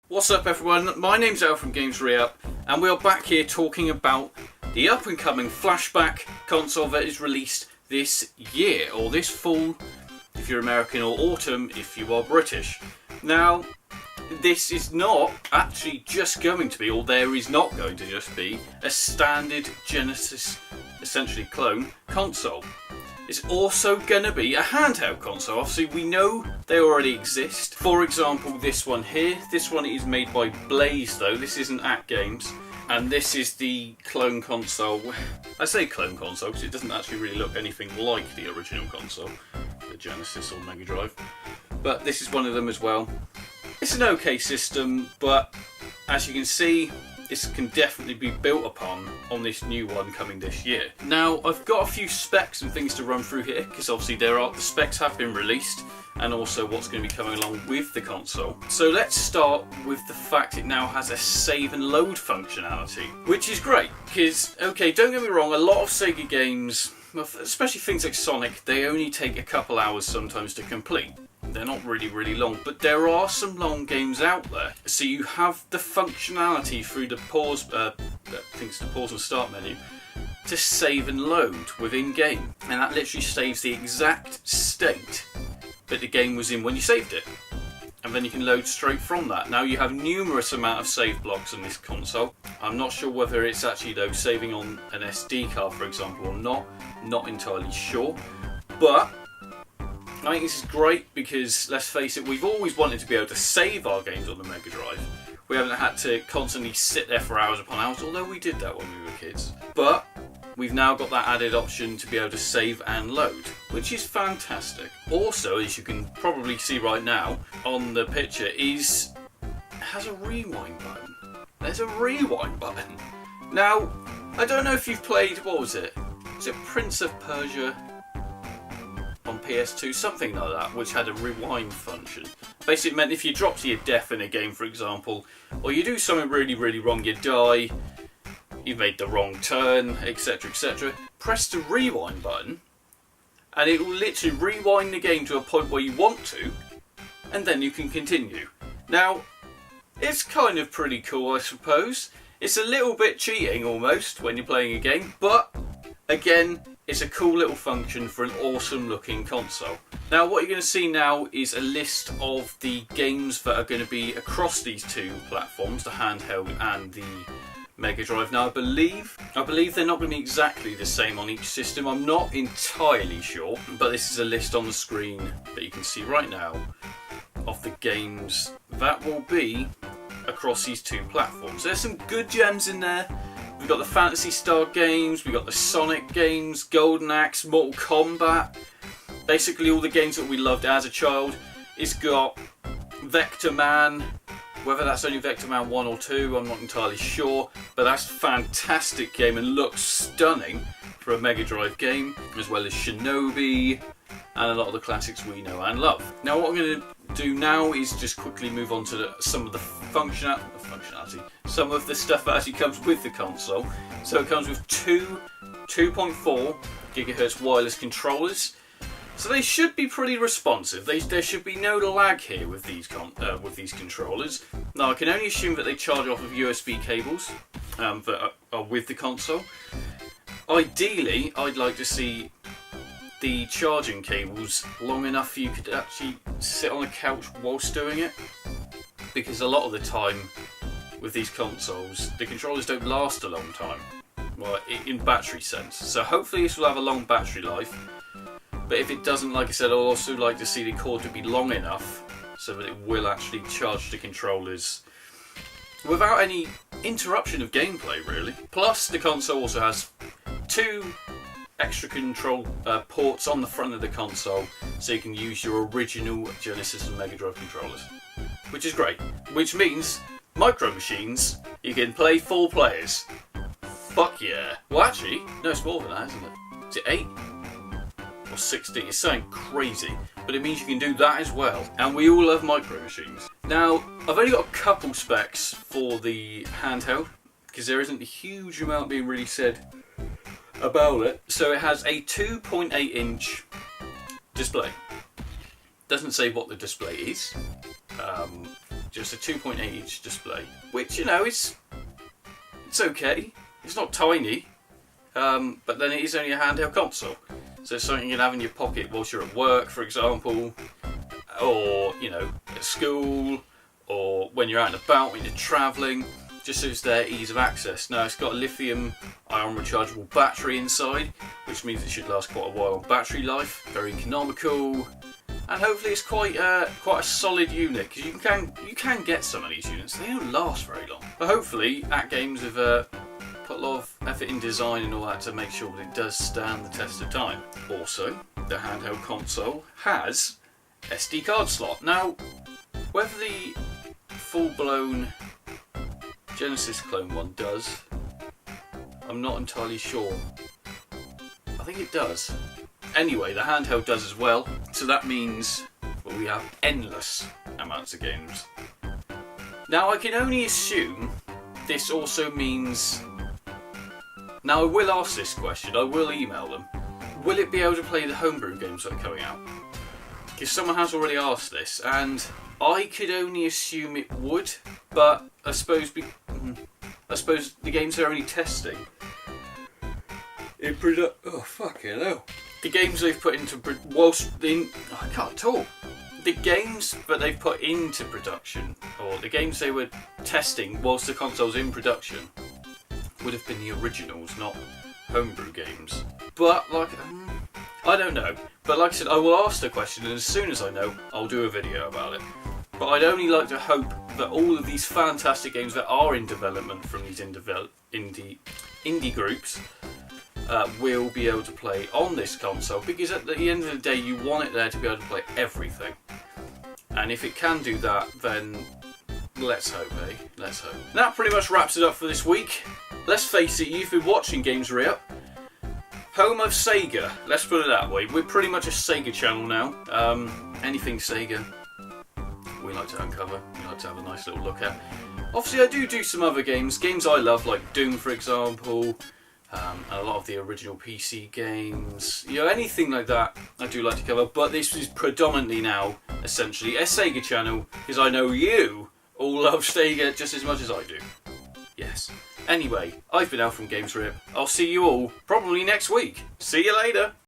What's up everyone, my name's Al from Games Re-Up and we are back here talking about the up and coming Flashback console that is released this year, or this fall if you're American, or autumn if you are British. Now, this is not actually just going to be, or there is not going to just be, a standard Genesis, essentially clone, console. It's also going to be a handheld console. Obviously we know they already exist. For example, this one here. This one is made by Blaze though. This isn't At Games. And this is the clone console. I say clone console because it doesn't actually really look anything like the original console, the Genesis or Mega Drive. But this is one of them as well. It's an okay system, but as you can see, this can definitely be built upon on this new one coming this year. Now, I've got a few specs and things to run through here, because obviously the specs have been released, and also what's going to be coming along with the console. So let's start with the fact it now has a save and load functionality, which is great, because, okay, don't get me wrong, a lot of Sega games, especially things like Sonic, they only take a couple hours sometimes to complete. They're not really long, but there are some long games out there. So you have the functionality through the pause, things to pause and start menu, to save and load within game, and that literally saves the exact state that the game was in when you saved it, and then you can load straight from that. Now you have numerous amount of save blocks on this console. I'm not sure whether it's actually though saving on an SD card, for example, or not entirely sure, but I think this is great because, let's face it, we've always wanted to be able to save our games on the Mega Drive. We haven't had to constantly sit there for hours upon hours, although we did that when we were kids. But we've now got that added option to be able to save and load, which is fantastic. Also, as you can probably see right now on the picture, it has a rewind button. There's a rewind button. Now, I don't know if you've played, what was it? Was it Prince of Persia on PS2, something like that, which had a rewind function. Basically it meant if you drop to your death in a game, for example, or you do something really wrong, you die, you made the wrong turn, etc, press the rewind button and it will literally rewind the game to a point where you want to, and then you can continue. Now, it's kind of pretty cool, I suppose. It's a little bit cheating almost when you're playing a game, but again, it's a cool little function for an awesome looking console. Now what you're going to see now is a list of the games that are going to be across these two platforms, the handheld and the Mega Drive. Now I believe they're not going to be exactly the same on each system. I'm not entirely sure, but this is a list on the screen that you can see right now of the games that will be across these two platforms. There's some good gems in there. We've got the Phantasy Star games, we've got the Sonic games, Golden Axe, Mortal Kombat. Basically all the games that we loved as a child. It's got Vector Man, whether that's only Vector Man 1 or 2, I'm not entirely sure. But that's a fantastic game and looks stunning for a Mega Drive game, as well as Shinobi and a lot of the classics we know and love. Now what I'm going to do now is just quickly move on to some of the functionality, some of the stuff that actually comes with the console. So it comes with two 2.4 gigahertz wireless controllers, so they should be pretty responsive. There should be no lag here with these controllers. Now I can only assume that they charge off of USB cables that are with the console. Ideally, I'd like to see the charging cables long enough you could actually sit on a couch whilst doing it, because a lot of the time with these consoles the controllers don't last a long time, well, in battery sense. So hopefully this will have a long battery life, but if it doesn't, like I said, I'd also like to see the cord to be long enough so that it will actually charge the controllers without any interruption of gameplay really. Plus the console also has two extra control ports on the front of the console, so you can use your original Genesis and Mega Drive controllers, which is great. Which means Micro Machines, you can play 4 players. Fuck yeah! Well, actually, no, it's more than that, isn't it? Is it 8 or 16? It's something crazy, but it means you can do that as well. And we all love Micro Machines. Now, I've only got a couple specs for the handheld because there isn't a huge amount being really said about it. So it has a 2.8 inch display. Doesn't say what the display is. just a 2.8 inch display, which, you know, it's okay. It's not tiny, but then it is only a handheld console. So it's something you can have in your pocket whilst you're at work, for example, or, you know, at school, or when you're out and about, when you're travelling, just so it's there, ease of access. Now, it's got a lithium-ion rechargeable battery inside, which means it should last quite a while on battery life. Very economical, and hopefully it's quite a solid unit, because you can get some of these units, they don't last very long. But hopefully, At Games have put a lot of effort in design and all that to make sure that it does stand the test of time. Also, the handheld console has SD card slot. Now, whether the full-blown Genesis clone one does, I'm not entirely sure. I think it does. Anyway, the handheld does as well, so that means we have endless amounts of games. Now, I can only assume this also means... Now, I will ask this question, I will email them. Will it be able to play the homebrew games that are coming out? Because someone has already asked this, and I could only assume it would, but I suppose the games they're only testing in oh fucking hell. The games they've put into I can't talk. The games that they've put into production, or the games they were testing whilst the console's in production, would have been the originals, not homebrew games. But like, I don't know. But like I said, I will ask the question, and as soon as I know, I'll do a video about it. But I'd only like to hope that all of these fantastic games that are in development from these indie groups will be able to play on this console, because at the end of the day you want it there to be able to play everything. And if it can do that, then let's hope, eh? Let's hope. That pretty much wraps it up for this week. Let's face it, you've been watching Games Re-Up, home of Sega, let's put it that way. We're pretty much a Sega channel now. Anything Sega we like to uncover, we like to have a nice little look at. Obviously I do some other games I love, like Doom for example, a lot of the original PC games, you know, anything like that I do like to cover, but this is predominantly now essentially a Sega channel, because I know you all love Sega just as much as I do. Yes. Anyway, I've been Al from Games Rip. I'll see you all probably next week. See you later.